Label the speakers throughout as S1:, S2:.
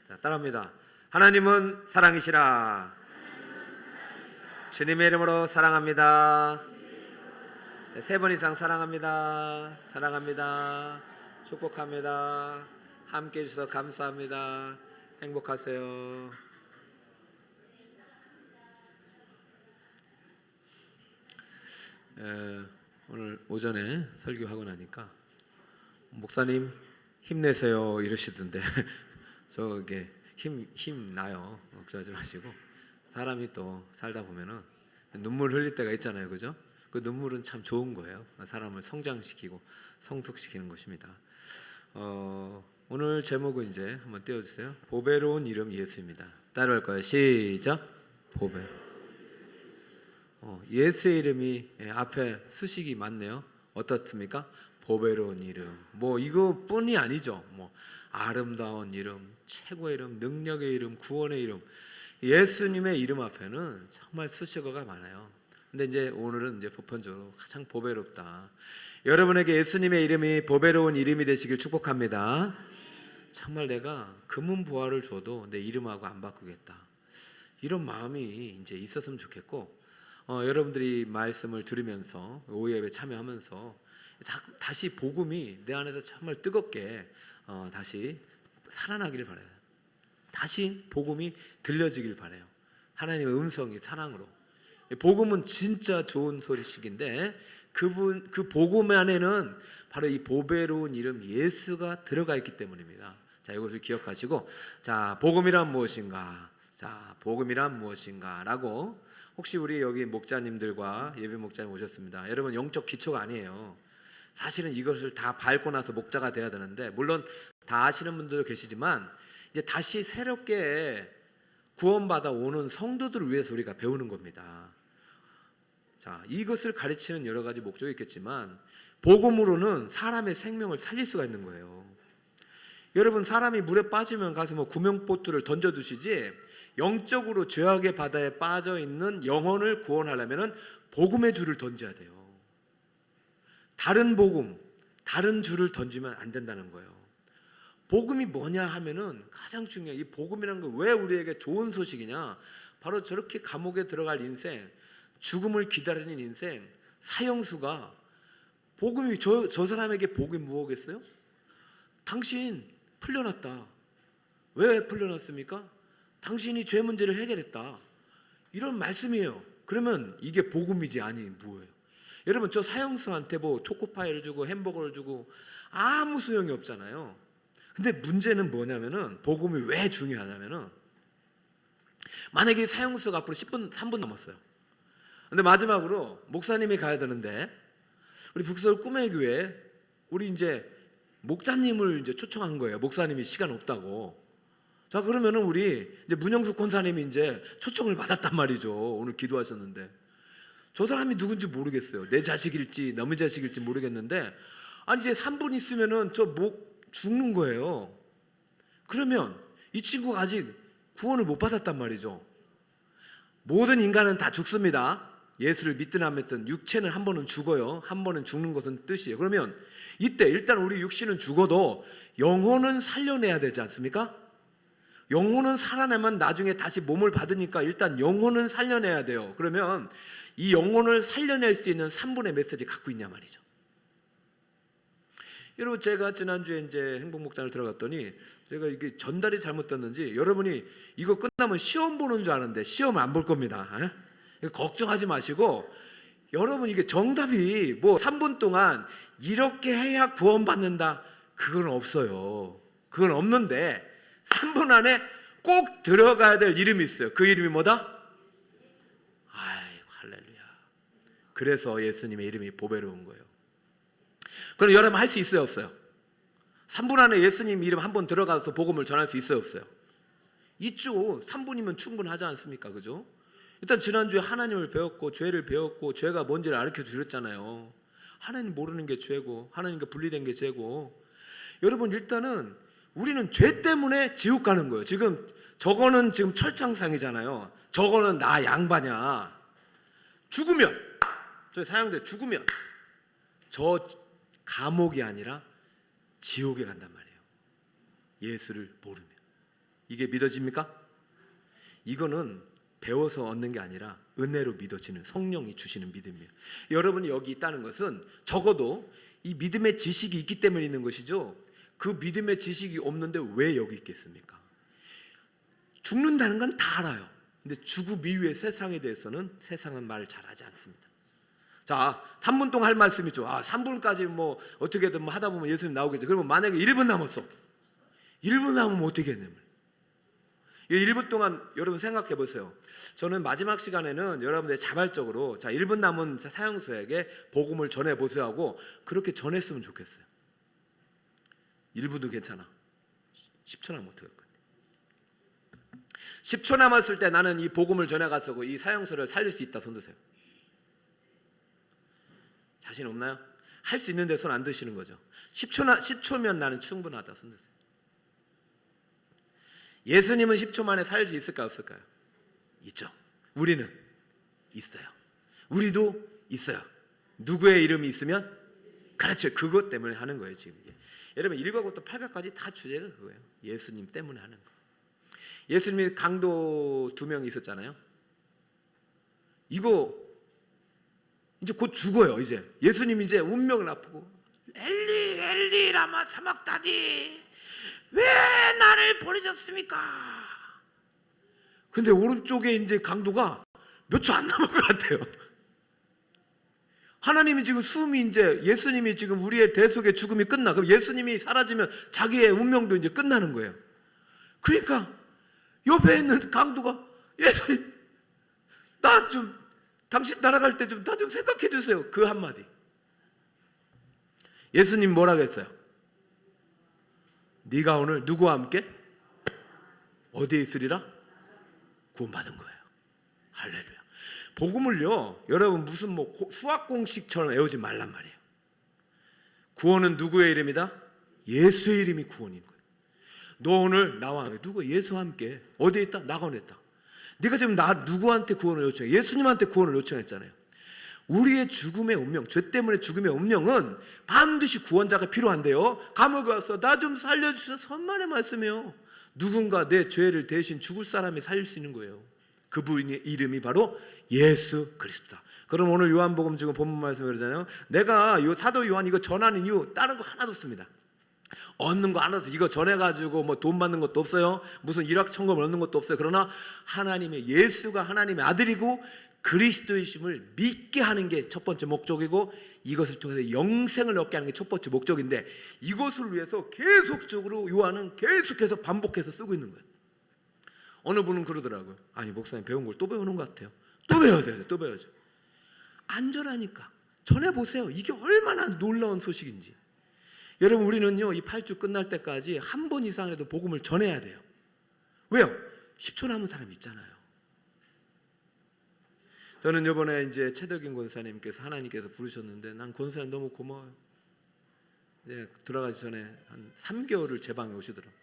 S1: 자, 따라합니다. 하나님은 사랑이시라. 주님의 이름으로 사랑합니다. 네, 3번 이상 사랑합니다. 사랑합니다. 축복합니다. 함께 해주셔서 감사합니다. 행복하세요. 오늘 오전에 설교하고 나니까 목사님 힘내세요 이러시던데 저게 힘 나요. 걱정하지 마시고 사람이 또 살다 보면은 눈물 흘릴 때가 있잖아요, 그죠? 그 눈물은 참 좋은 거예요. 사람을 성장시키고 성숙시키는 것입니다. 오늘 제목은 이제 한번 띄워주세요. 보배로운 이름 예수입니다. 따라할 거예요. 시작. 보배. 예수의 이름이 앞에 수식이 많네요. 어떻습니까? 보배로운 이름. 뭐 이거뿐이 아니죠. 뭐 아름다운 이름, 최고의 이름, 능력의 이름, 구원의 이름. 예수님의 이름 앞에는 정말 수식어가 많아요. 근데 이제 오늘은 이제 보편적으로 가장 보배롭다. 여러분에게 예수님의 이름이 보배로운 이름이 되시길 축복합니다. 정말 내가 금은보화를 줘도 내 이름하고 안 바꾸겠다. 이런 마음이 이제 있었으면 좋겠고, 여러분들이 말씀을 들으면서 오후 예배 참여하면서 다시 복음이 내 안에서 정말 뜨겁게 다시 살아나기를 바라요. 다시 복음이 들려지길 바라요. 하나님의 음성이 사랑으로. 복음은 진짜 좋은 소식인데 그 복음 안에는 바로 이 보배로운 이름 예수가 들어가 있기 때문입니다. 자, 이것을 기억하시고, 자, 복음이란 무엇인가? 자, 복음이란 무엇인가라고 혹시 우리 여기 목자님들과 예배 목자님 오셨습니다. 여러분 영적 기초가 아니에요. 사실은 이것을 다 밟고 나서 목자가 돼야 되는데, 물론 다 아시는 분들도 계시지만 이제 다시 새롭게 구원받아 오는 성도들을 위해서 우리가 배우는 겁니다. 자, 이것을 가르치는 여러 가지 목적이 있겠지만 복음으로는 사람의 생명을 살릴 수가 있는 거예요. 여러분, 사람이 물에 빠지면 가서 뭐 구명보트를 던져두시지 영적으로 죄악의 바다에 빠져 있는 영혼을 구원하려면 복음의 줄을 던져야 돼요. 다른 복음, 다른 줄을 던지면 안 된다는 거예요. 복음이 뭐냐 하면은 가장 중요해. 이 복음이라는 건 왜 우리에게 좋은 소식이냐? 바로 저렇게 감옥에 들어갈 인생, 죽음을 기다리는 인생, 사형수가 복음이 저 사람에게 복이 무엇겠어요? 당신 풀려났다. 왜 풀려났습니까? 당신이 죄 문제를 해결했다. 이런 말씀이에요. 그러면 이게 복음이지 아니 뭐예요? 여러분, 저 사형수한테 뭐 초코파이를 주고 햄버거를 주고 아무 소용이 없잖아요. 근데 문제는 뭐냐면은 복음이 왜 중요하냐면은 만약에 사형수가 앞으로 3분 남았어요. 근데 마지막으로 목사님이 가야 되는데 우리 북서울 꿈의 교회 우리 이제 목자님을 이제 초청한 거예요. 목사님이 시간 없다고. 자, 그러면은 우리 이제 문영숙 권사님이 이제 초청을 받았단 말이죠. 오늘 기도하셨는데 저 사람이 누군지 모르겠어요. 내 자식일지 남의 자식일지 모르겠는데 아니 이제 3분 있으면은 저 목 죽는 거예요. 그러면 이 친구가 아직 구원을 못 받았단 말이죠. 모든 인간은 다 죽습니다. 예수를 믿든 안 믿든 육체는 한 번은 죽어요. 한 번은 죽는 것은 뜻이에요. 그러면 이때 일단 우리 육신은 죽어도 영혼은 살려내야 되지 않습니까? 영혼은 살아내면 나중에 다시 몸을 받으니까 일단 영혼은 살려내야 돼요. 그러면 이 영혼을 살려낼 수 있는 3분의 메시지 갖고 있냐 말이죠. 여러분, 제가 지난주에 이제 행복목장을 들어갔더니 제가 이게 전달이 잘못됐는지 여러분이 이거 끝나면 시험 보는 줄 아는데 시험 안 볼 겁니다. 걱정하지 마시고 여러분 이게 정답이 뭐 3분 동안 이렇게 해야 구원받는다 그건 없어요. 그건 없는데 3분 안에 꼭 들어가야 될 이름이 있어요. 그 이름이 뭐다? 아이고 할렐루야. 그래서 예수님의 이름이 보배로운 거예요. 그럼 여러분 할 수 있어요 없어요? 3분 안에 예수님 이름 한번 들어가서 복음을 전할 수 있어요 없어요? 있죠. 3분이면 충분하지 않습니까? 그죠? 일단 지난주에 하나님을 배웠고 죄를 배웠고 죄가 뭔지를 가르쳐 주셨잖아요. 하나님 모르는 게 죄고 하나님과 분리된 게 죄고. 여러분 일단은 우리는 죄 때문에 지옥 가는 거예요. 지금 저거는 지금 철창상이잖아요. 저거는 나 양반이야. 죽으면 저 사형제 죽으면 저 감옥이 아니라 지옥에 간단 말이에요. 예수를 모르면. 이게 믿어집니까? 이거는 배워서 얻는 게 아니라 은혜로 믿어지는, 성령이 주시는 믿음이에요. 여러분이 여기 있다는 것은 적어도 이 믿음의 지식이 있기 때문에 있는 것이죠. 그 믿음의 지식이 없는데 왜 여기 있겠습니까? 죽는다는 건 다 알아요. 근데 죽음 이후의 세상에 대해서는 세상은 말을 잘하지 않습니다. 자, 3분 동안 할 말씀이 있죠. 3분까지 뭐 어떻게든 뭐 하다 보면 예수님 나오겠죠. 그러면 만약에 1분 남았어. 1분 남으면 어떻게 했냐면, 이 1분 동안 여러분 생각해 보세요. 저는 마지막 시간에는 여러분들 자발적으로 1분 남은 사형수에게 복음을 전해 보세요 하고 그렇게 전했으면 좋겠어요. 1분도 괜찮아. 10초 남으면 어떡할 거야? 10초 남았을 때 나는 이 복음을 전해가지고 이 사형수를 살릴 수 있다. 손 드세요. 자신 없나요? 할 수 있는데 손 안 드시는 거죠. 10초면 나는 충분하다. 손 드세요. 예수님은 10초 만에 살릴 수 있을까 없을까요? 있죠. 우리는 있어요. 우리도 있어요. 누구의 이름이 있으면? 그렇죠. 그것 때문에 하는 거예요. 지금 여러분 1과부터 8과까지 다 주제가 그거예요. 예수님 때문에 하는 거. 예수님이 강도 2명이 있었잖아요. 이거 이제 곧 죽어요. 이제 예수님이 이제 운명을 앞두고 엘리 엘리 라마 사막다니 왜 나를 버리셨습니까? 근데 오른쪽에 이제 강도가 몇 초 안 남은 것 같아요. 하나님이 지금 숨이 이제 예수님이 지금 우리의 대속의 죽음이 끝나. 그럼 예수님이 사라지면 자기의 운명도 이제 끝나는 거예요. 그러니까 옆에 있는 강도가 예수님, 나 좀 당신 날아갈 때 좀 나 좀 생각해 주세요. 그 한마디. 예수님 뭐라고 했어요? 네가 오늘 누구와 함께 어디에 있으리라? 구원받은 거예요. 할렐루야. 복음을요, 여러분 무슨 뭐 수학 공식처럼 외우지 말란 말이에요. 구원은 누구의 이름이다? 예수의 이름이 구원인 거예요. 너 오늘 나와 누구 예수와 함께 어디에 있다? 낙원했다. 네가 지금 누구한테 구원을 요청해? 예수님한테 구원을 요청했잖아요. 우리의 죽음의 운명, 죄 때문에 죽음의 운명은 반드시 구원자가 필요한데요. 감옥에 와서 나 좀 살려주셔서 선만의 말씀이에요. 누군가 내 죄를 대신 죽을 사람이 살릴 수 있는 거예요. 그분의 이름이 바로 예수 그리스도다. 그럼 오늘 요한복음 지금 본문 말씀에 그러잖아요. 내가 사도 요한 이거 전하는 이유 다른 거 하나도 없습니다. 얻는 거 하나도, 이거 전해가지고 뭐 돈 받는 것도 없어요. 무슨 일확천금 얻는 것도 없어요. 그러나 하나님의 예수가 하나님의 아들이고 그리스도이심을 믿게 하는 게 첫 번째 목적이고 이것을 통해서 영생을 얻게 하는 게 첫 번째 목적인데 이것을 위해서 계속적으로 요한은 계속해서 반복해서 쓰고 있는 거예요. 어느 분은 그러더라고요. 아니 목사님 배운 걸 또 배우는 것 같아요. 또 배워야 돼요. 또 배워야죠. 안전하니까 전해보세요. 이게 얼마나 놀라운 소식인지. 여러분 우리는요 이 8주 끝날 때까지 한 번 이상이라도 복음을 전해야 돼요. 왜요? 10초 남은 사람이 있잖아요. 저는 이번에 이제 최덕인 권사님께서 하나님께서 부르셨는데 난 권사님 너무 고마워요. 이제 들어가기 전에 한 3개월을 제 방에 오시더라고요.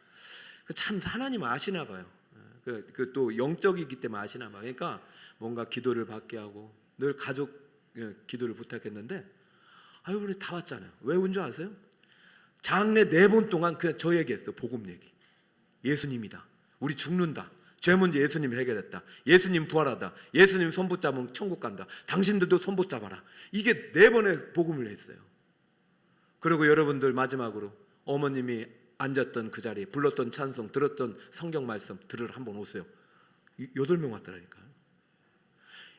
S1: 참 하나님 아시나 봐요. 또 영적이기 때문에 아시나 봐요. 그러니까 뭔가 기도를 받게 하고 늘 가족 기도를 부탁했는데 우리 다 왔잖아요. 왜 온 줄 아세요? 장례 4번 동안 그냥 저 얘기했어요. 복음 얘기. 예수님이다. 우리 죽는다. 죄 문제 예수님이 해결했다. 예수님 부활하다. 예수님 손 붙잡으면 천국 간다. 당신들도 손 붙잡아라. 이게 4번의 복음을 했어요. 그리고 여러분들 마지막으로 어머님이 앉았던 그 자리에 불렀던 찬송, 들었던 성경 말씀 들으러 한번 오세요. 8명 왔더라니까요.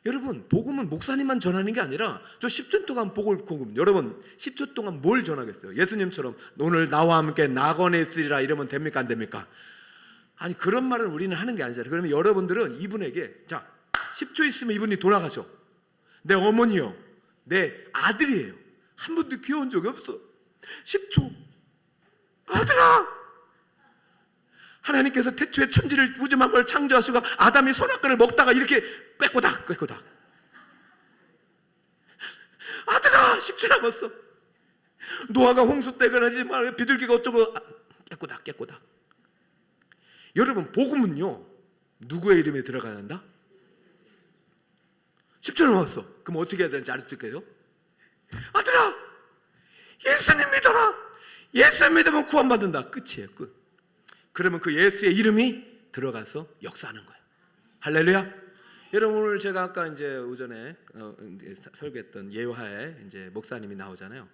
S1: 여러분 복음은 목사님만 전하는 게 아니라 저 10초 동안 복음, 여러분 10초 동안 뭘 전하겠어요? 예수님처럼 오늘 나와 함께 낙원에 있으리라 이러면 됩니까 안 됩니까? 아니 그런 말은 우리는 하는 게 아니잖아요. 그러면 여러분들은 이분에게 10초 있으면 이분이 돌아가셔. 내 어머니요, 내 아들이에요. 한 번도 귀여운 적이 없어. 10초 아들아, 하나님께서 태초에 천지를 우주 만물을 창조하시고 아담이 선악과를 먹다가 이렇게 꾀꼬닥 아들아 10초 남았어. 노아가 홍수 때 그러지 말 비둘기가 어쩌고 깨꼬닥. 여러분 복음은요 누구의 이름에 들어가야 한다? 10초 남았어. 그럼 어떻게 해야 되는지 알려줄게요. 아들아 예수님 믿어라. 예수 믿으면 구원받는다. 끝이에요. 끝. 그러면 그 예수의 이름이 들어가서 역사하는 거예요. 할렐루야. 여러분 오늘 제가 아까 이제 오전에 설교했던 예화에 이제 목사님이 나오잖아요.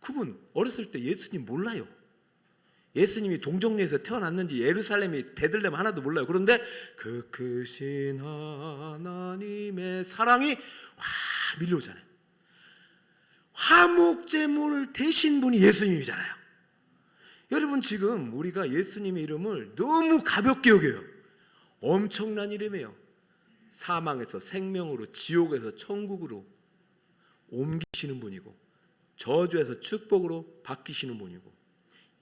S1: 그분 어렸을 때 예수님 몰라요. 예수님이 동정리에서 태어났는지 예루살렘이 베들레헴 하나도 몰라요. 그런데 그 크신 하나님의 사랑이 확 밀려오잖아요. 화목제물을 대신 분이 예수님이잖아요. 여러분 지금 우리가 예수님의 이름을 너무 가볍게 여겨요. 엄청난 이름이에요. 사망에서 생명으로, 지옥에서 천국으로 옮기시는 분이고, 저주에서 축복으로 바뀌시는 분이고,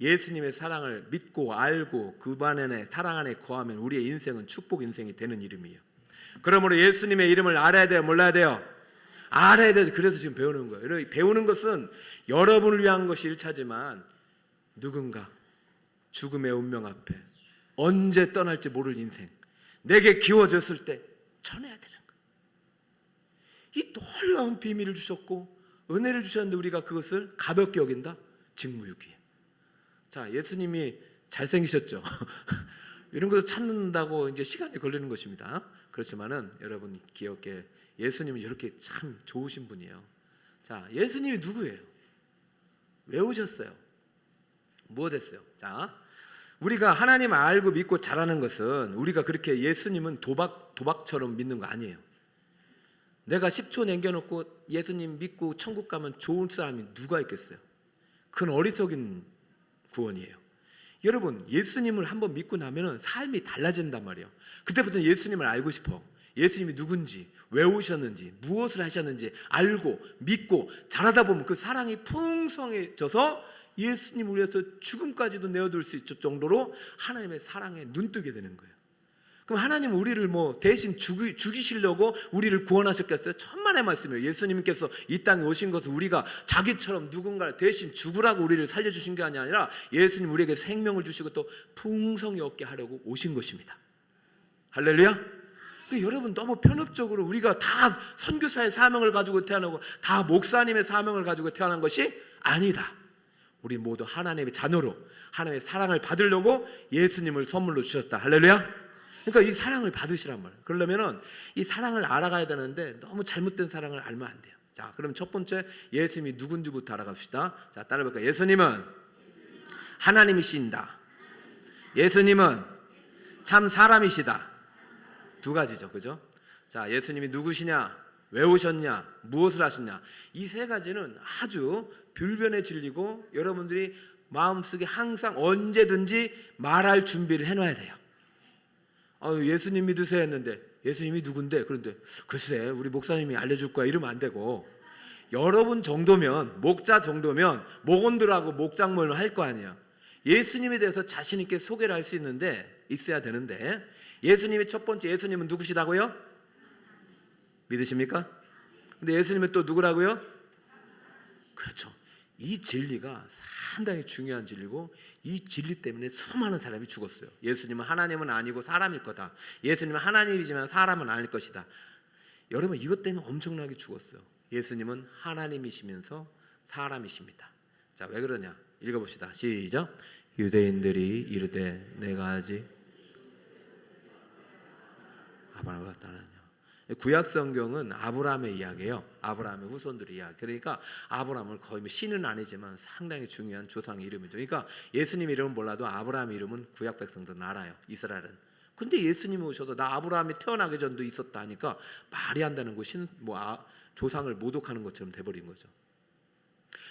S1: 예수님의 사랑을 믿고 알고 그 안에 사랑 안에 거하면 우리의 인생은 축복 인생이 되는 이름이에요. 그러므로 예수님의 이름을 알아야 돼요, 몰라야 돼요? 알아야 돼요. 그래서 지금 배우는 거예요. 여러분, 배우는 것은 여러분을 위한 것이 1차지만 누군가 죽음의 운명 앞에 언제 떠날지 모를 인생, 내게 기워졌을 때 전해야 되는 거예요. 이 놀라운 비밀을 주셨고 은혜를 주셨는데 우리가 그것을 가볍게 여긴다? 직무유기예요. 자, 예수님이 잘생기셨죠. 이런 것도 찾는다고 이제 시간이 걸리는 것입니다. 그렇지만은 여러분 기억해, 예수님은 이렇게 참 좋으신 분이에요. 자, 예수님이 누구예요? 왜 오셨어요? 무엇 했어요? 자, 우리가 하나님 알고 믿고 잘하는 것은 우리가 그렇게 예수님은 도박처럼 믿는 거 아니에요. 내가 10초 남겨놓고 예수님 믿고 천국 가면 좋은 사람이 누가 있겠어요? 그건 어리석은 구원이에요. 여러분 예수님을 한번 믿고 나면 삶이 달라진단 말이에요. 그때부터는 예수님을 알고 싶어. 예수님이 누군지, 왜 오셨는지, 무엇을 하셨는지 알고 믿고 잘하다 보면 그 사랑이 풍성해져서 예수님을 위해서 죽음까지도 내어둘 수 있을 정도로 하나님의 사랑에 눈뜨게 되는 거예요. 그럼 하나님은 우리를 뭐 대신 죽이시려고 우리를 구원하셨겠어요? 천만의 말씀이에요. 예수님께서 이 땅에 오신 것은 우리가 자기처럼 누군가를 대신 죽으라고 우리를 살려주신 게 아니라 예수님 우리에게 생명을 주시고 또 풍성히 얻게 하려고 오신 것입니다. 할렐루야. 여러분 너무 편협적으로 우리가 다 선교사의 사명을 가지고 태어나고 다 목사님의 사명을 가지고 태어난 것이 아니다. 우리 모두 하나님의 자녀로 하나님의 사랑을 받으려고 예수님을 선물로 주셨다. 할렐루야. 그러니까 이 사랑을 받으시란 말이에요. 그러려면은 이 사랑을 알아가야 되는데 너무 잘못된 사랑을 알면 안 돼요. 자, 그럼 첫 번째 예수님이 누군지부터 알아갑시다. 자, 따라해볼까요? 예수님은 하나님이신다. 예수님은 참 사람이시다. 두 가지죠, 그죠? 자, 예수님이 누구시냐, 왜 오셨냐, 무엇을 하셨냐, 이 세 가지는 아주 불변의 진리고 여러분들이 마음속에 항상 언제든지 말할 준비를 해놔야 돼요. 예수님 믿으세요 했는데 예수님이 누군데? 그런데 글쎄 우리 목사님이 알려줄 거야 이러면 안 되고, 여러분 정도면, 목자 정도면 목원들하고 목장모를 할 거 아니에요. 예수님에 대해서 자신 있게 소개를 할 수 있어야 되는데, 예수님이 첫 번째, 예수님은 누구시다고요? 믿으십니까? 근데 예수님은 또 누구라고요? 그렇죠. 이 진리가 상당히 중요한 진리고 이 진리 때문에 수많은 사람이 죽었어요. 예수님은 하나님은 아니고 사람일 거다. 예수님은 하나님이지만 사람은 아닐 것이다. 여러분 이것 때문에 엄청나게 죽었어요. 예수님은 하나님이시면서 사람이십니다. 자, 왜 그러냐? 읽어봅시다. 시작. 유대인들이 이르되 내가 하지 아브라함을 갖다느냐. 구약 성경은 아브라함의 이야기예요. 아브라함의 후손들의 이야기. 그러니까 아브라함을 거의 뭐 신은 아니지만 상당히 중요한 조상의 이름이죠. 그러니까 예수님 이름은 몰라도 아브라함 이름은 구약 백성들은 알아요. 이스라엘은. 근데 예수님이 오셔서 나 아브라함이 태어나기 전도 있었다 하니까 말이 안 되는 거, 조상을 모독하는 것처럼 돼버린 거죠.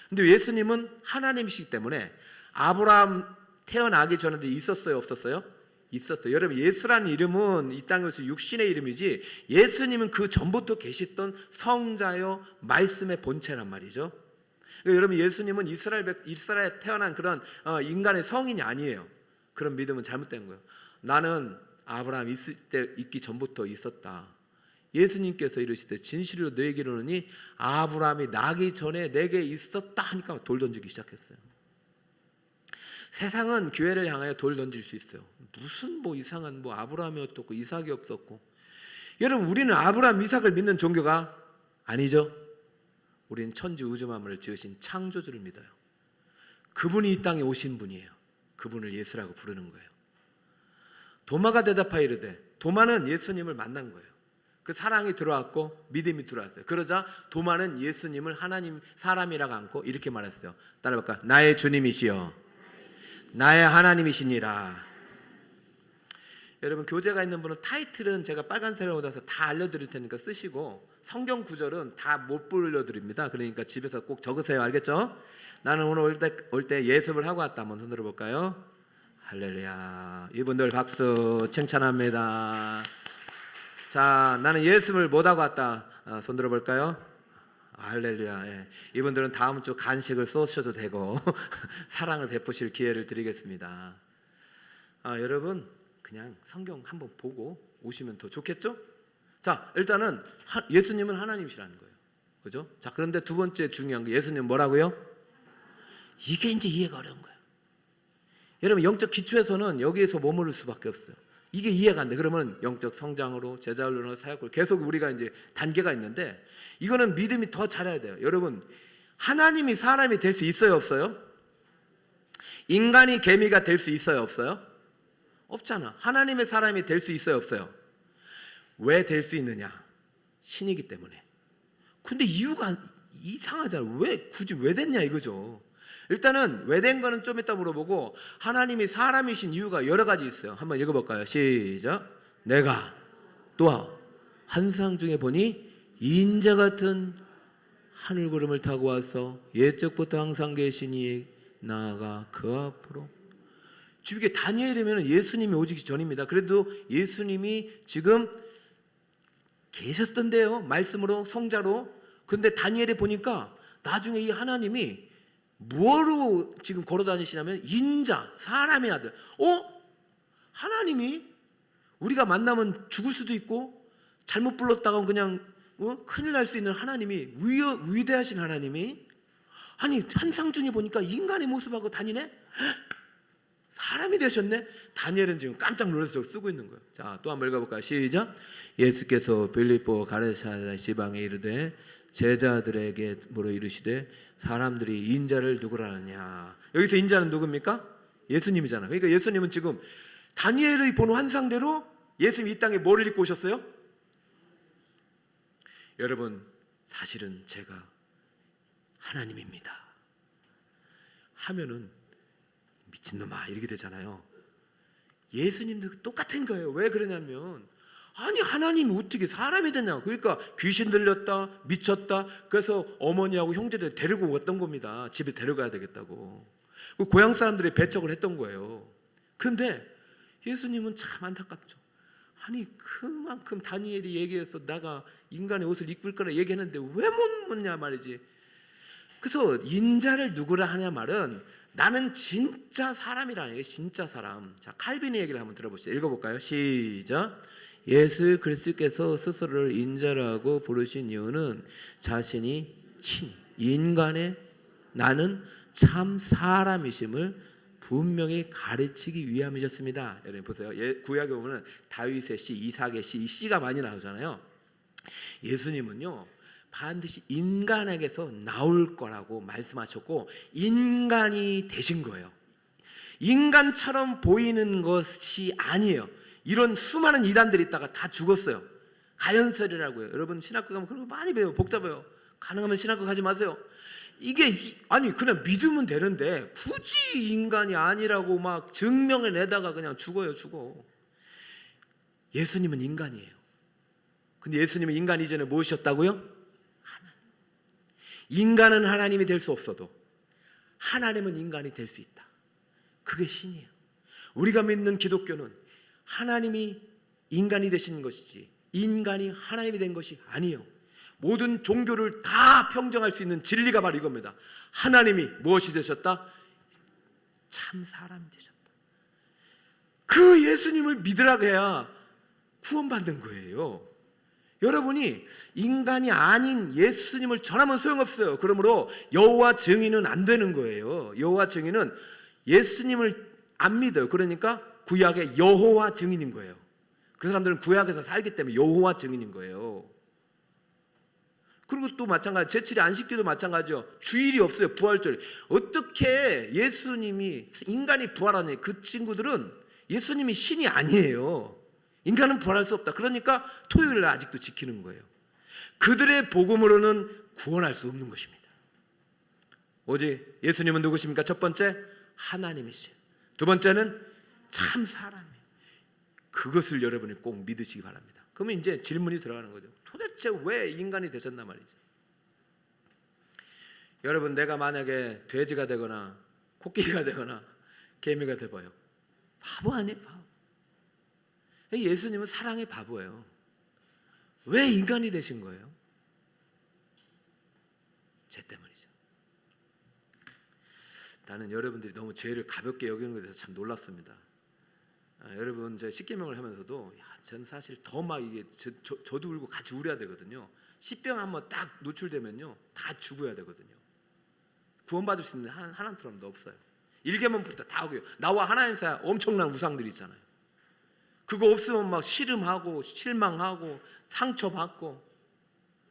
S1: 근데 예수님은 하나님이시기 때문에 아브라함 태어나기 전에도 있었어요, 없었어요? 있었어요. 여러분 예수라는 이름은 이 땅에서 육신의 이름이지 예수님은 그 전부터 계셨던 성자요 말씀의 본체란 말이죠. 그러니까 여러분 예수님은 이스라엘에 태어난 그런 인간의 성인이 아니에요. 그런 믿음은 잘못된 거예요. 나는 아브라함 있기 전부터 있었다. 예수님께서 이르시되 진실로 너에게 이르노니 아브라함이 나기 전에 내게 있었다 하니까 돌 던지기 시작했어요. 세상은 교회를 향하여 돌 던질 수 있어요. 무슨 이상한 아브라함이 어떻고 이삭이 없었고. 여러분 우리는 아브라함 이삭을 믿는 종교가 아니죠. 우리는 천지 우주 만물을 지으신 창조주를 믿어요. 그분이 이 땅에 오신 분이에요. 그분을 예수라고 부르는 거예요. 도마가 대답하여 이르되, 도마는 예수님을 만난 거예요. 그 사랑이 들어왔고 믿음이 들어왔어요. 그러자 도마는 예수님을 하나님 사람이라고 안고 이렇게 말했어요. 따라볼까? 나의 주님이시여 나의 하나님이시니라. 여러분, 교재가 있는 분은 타이틀은 제가 빨간색으로 놔서 다 알려드릴 테니까 쓰시고, 성경 구절은 다 못 불러드립니다. 그러니까 집에서 꼭 적으세요. 알겠죠? 나는 오늘 올 때 예습을 하고 왔다. 한번 손 들어볼까요? 할렐루야. 이분들 박수 칭찬합니다. 자, 나는 예습을 못하고 왔다. 손 들어볼까요? 할렐루야. 예. 이분들은 다음 주 간식을 쏘셔도 되고 사랑을 베푸실 기회를 드리겠습니다. 여러분, 그냥 성경 한번 보고 오시면 더 좋겠죠? 자, 일단은 예수님은 하나님이시라는 거예요. 그죠? 자, 그런데 두 번째 중요한 게 예수님 뭐라고요? 이게 이제 이해가 어려운 거예요. 여러분, 영적 기초에서는 여기에서 머무를 수밖에 없어요. 이게 이해가 안 돼. 그러면 영적 성장으로, 제자훈련으로, 사역으로 계속 우리가 이제 단계가 있는데, 이거는 믿음이 더 잘해야 돼요. 여러분, 하나님이 사람이 될 수 있어요, 없어요? 인간이 개미가 될 수 있어요, 없어요? 없잖아. 하나님의 사람이 될 수 있어요, 없어요? 왜 될 수 있느냐? 신이기 때문에. 근데 이유가 이상하잖아. 굳이 왜 됐냐 이거죠. 일단은 왜 된 거는 좀 이따 물어보고, 하나님이 사람이신 이유가 여러 가지 있어요. 한번 읽어볼까요? 시작. 내가 또 환상 중에 보니 인자 같은 하늘구름을 타고 와서 옛적부터 항상 계시니 나아가 그 앞으로. 지금 이게 다니엘이면 예수님이 오시기 전입니다. 그래도 예수님이 지금 계셨던데요, 말씀으로, 성자로. 근데 다니엘에 보니까 나중에 이 하나님이 무엇으로 지금 걸어다니시냐면 인자, 사람의 아들. 하나님이 우리가 만나면 죽을 수도 있고 잘못 불렀다가 그냥 큰일 날 수 있는 하나님이, 위대하신 하나님이, 아니 환상 중에 보니까 인간의 모습하고 다니네? 사람이 되셨네? 다니엘은 지금 깜짝 놀라서 쓰고 있는 거예요. 자, 또 한번 읽어볼까요? 시작. 예수께서 빌립보 가르사다 지방에 이르되 제자들에게 물어 이르시되 사람들이 인자를 누구라 하느냐. 여기서 인자는 누굽니까? 예수님이잖아. 그러니까 예수님은 지금 다니엘의 본 환상대로 예수님이 이 땅에 뭐를 입고 오셨어요? 여러분, 사실은 제가 하나님입니다 하면은 미친놈아 이렇게 되잖아요. 예수님도 똑같은 거예요. 왜 그러냐면, 아니 하나님이 어떻게 사람이 됐냐. 그러니까 귀신 들렸다, 미쳤다. 그래서 어머니하고 형제들 데리고 왔던 겁니다. 집에 데려가야 되겠다고. 고향 사람들이 배척을 했던 거예요. 그런데 예수님은 참 안타깝죠. 아니 그만큼 다니엘이 얘기해서 내가 인간의 옷을 입을 거라 얘기했는데 왜 못 묻냐 말이지. 그래서 인자를 누구라 하냐 말은 나는 진짜 사람이라는 얘기, 진짜 사람. 자, 칼빈의 얘기를 한번 들어보시죠. 읽어볼까요? 시작. 예수 그리스도께서 스스로를 인자라고 부르신 이유는 자신이 인간의 나는 참 사람이심을 분명히 가르치기 위함이셨습니다. 여러분 보세요. 구약에 보면 다윗의 시, 이삭의 시, 이 시가 많이 나오잖아요. 예수님은요 반드시 인간에게서 나올 거라고 말씀하셨고 인간이 되신 거예요. 인간처럼 보이는 것이 아니에요. 이런 수많은 이단들이 있다가 다 죽었어요. 가연설이라고요. 여러분 신학교 가면 그런 거 많이 배워요. 복잡해요. 가능하면 신학교 가지 마세요. 이게 아니 그냥 믿으면 되는데 굳이 인간이 아니라고 막 증명을 내다가 그냥 죽어요. 죽어. 예수님은 인간이에요. 근데 예수님은 인간 이전에 무엇이었다고요? 하나님. 인간은 하나님이 될 수 없어도 하나님은 인간이 될 수 있다. 그게 신이에요. 우리가 믿는 기독교는 하나님이 인간이 되신 것이지 인간이 하나님이 된 것이 아니에요. 모든 종교를 다 평정할 수 있는 진리가 바로 이겁니다. 하나님이 무엇이 되셨다? 참 사람이 되셨다. 그 예수님을 믿으라고 해야 구원받는 거예요. 여러분이 인간이 아닌 예수님을 전하면 소용없어요. 그러므로 여호와 증인은 안 되는 거예요. 여호와 증인은 예수님을 안 믿어요. 그러니까 구약의 여호와 증인인 거예요. 그 사람들은 구약에서 살기 때문에 여호와 증인인 거예요. 그리고 또 마찬가지, 제7일 안식기도 마찬가지죠. 주일이 없어요. 부활절. 어떻게 예수님이 인간이 부활하냐. 그 친구들은 예수님이 신이 아니에요. 인간은 부활할 수 없다. 그러니까 토요일을 아직도 지키는 거예요. 그들의 복음으로는 구원할 수 없는 것입니다. 오직 예수님은 누구십니까? 첫 번째, 하나님이시에요. 두 번째는 참 사람이에요. 그것을 여러분이 꼭 믿으시기 바랍니다. 그러면 이제 질문이 들어가는 거죠. 도대체 왜 인간이 되셨나 말이죠. 여러분, 내가 만약에 돼지가 되거나 코끼리가 되거나 개미가 돼봐요. 바보 아니에요, 바보. 예수님은 사랑의 바보예요. 왜 인간이 되신 거예요? 죄 때문이죠. 나는 여러분들이 너무 죄를 가볍게 여기는 것에 대해서 참 놀랐습니다. 여러분, 제가 십계명을 하면서도 저는 사실 더 막 이게 저도 울고 같이 울어야 되거든요. 십병 한번 딱 노출되면요, 다 죽어야 되거든요. 구원받을 수 있는 하나님 사람도 없어요. 1계명부터 다 오고요. 나와 하나님 사이 엄청난 우상들이 있잖아요. 그거 없으면 막 씨름하고 실망하고 상처받고,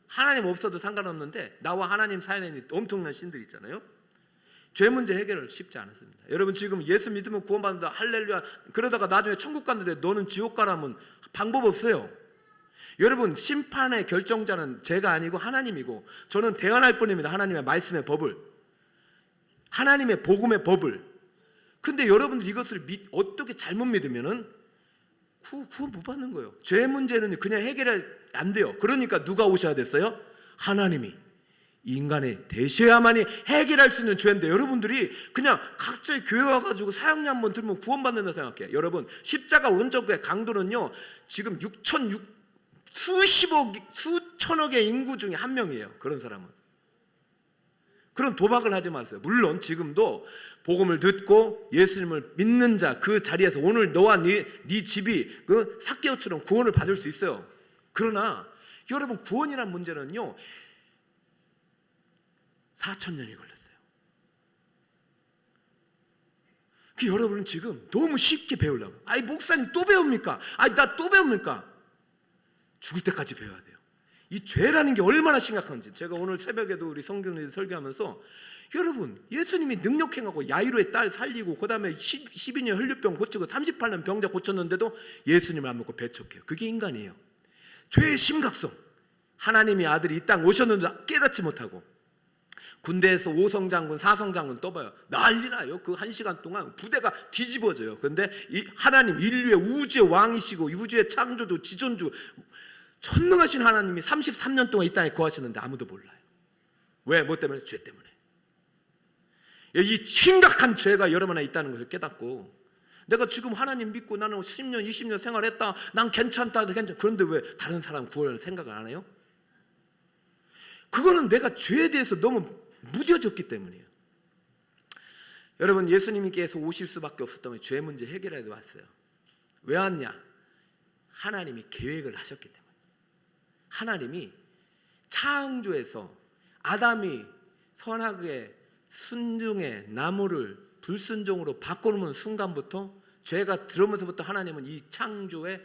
S1: 하나님 없어도 상관없는데 나와 하나님 사이에 있는 엄청난 신들이 있잖아요. 죄 문제 해결을 쉽지 않았습니다. 여러분, 지금 예수 믿으면 구원받는다 할렐루야 그러다가 나중에 천국 갔는데 너는 지옥 가라면 방법 없어요. 여러분, 심판의 결정자는 제가 아니고 하나님이고, 저는 대언할 뿐입니다. 하나님의 말씀의 법을, 하나님의 복음의 법을. 근데 여러분들 이것을 어떻게 잘못 믿으면은 구원 못 받는 거예요. 죄 문제는 그냥 해결이 안 돼요. 그러니까 누가 오셔야 됐어요? 하나님이 인간이 되셔야만이 해결할 수 있는 죄인데, 여러분들이 그냥 각자의 교회 와가지고 사역리 한번 들으면 구원받는다 생각해요. 여러분, 십자가 오른쪽의 강도는요, 지금 수천억의 인구 중에 한 명이에요. 그런 사람은. 그런 도박을 하지 마세요. 물론 지금도 복음을 듣고 예수님을 믿는 자 그 자리에서 오늘 너와 네 집이 그 삭개오처럼 구원을 받을 수 있어요. 그러나 여러분, 구원이란 문제는요 4,000년이 걸렸어요. 여러분은 지금 너무 쉽게 배우려고, 아이 목사님 또 배웁니까? 아이 나 또 배웁니까? 죽을 때까지 배워야 돼요. 이 죄라는 게 얼마나 심각한지. 제가 오늘 새벽에도 우리 성경들 설교하면서, 여러분, 예수님이 능력행하고 야이로의 딸 살리고 그 다음에 12년 혈류병 고치고 38년 병자 고쳤는데도 예수님을 안 믿고 배척해요. 그게 인간이에요. 죄의 심각성, 하나님의 아들이 이 땅 오셨는데 깨닫지 못하고, 군대에서 5성 장군 4성 장군 떠봐요. 난리 나요. 그 1시간 동안 부대가 뒤집어져요. 그런데 이 하나님, 인류의 우주의 왕이시고 우주의 창조주 지존주 전능하신 하나님이 33년 동안 이 땅에 거하시는데 아무도 몰라요. 왜? 뭐 때문에? 죄 때문에. 이 심각한 죄가 여러분 안에 있다는 것을 깨닫고, 내가 지금 하나님 믿고 나는 10년 20년 생활했다, 난 괜찮다, 그런데 왜 다른 사람 구원을 생각을 안 해요? 그거는 내가 죄에 대해서 너무 무뎌졌기 때문이에요. 여러분, 예수님께서 오실 수밖에 없었던 게 죄 문제 해결해 왔어요. 왜 왔냐? 하나님이 계획을 하셨기 때문에. 하나님이 창조에서 아담이 선하게 순종의 나무를 불순종으로 바꿔놓은 순간부터, 죄가 들어오면서부터 하나님은 이 창조의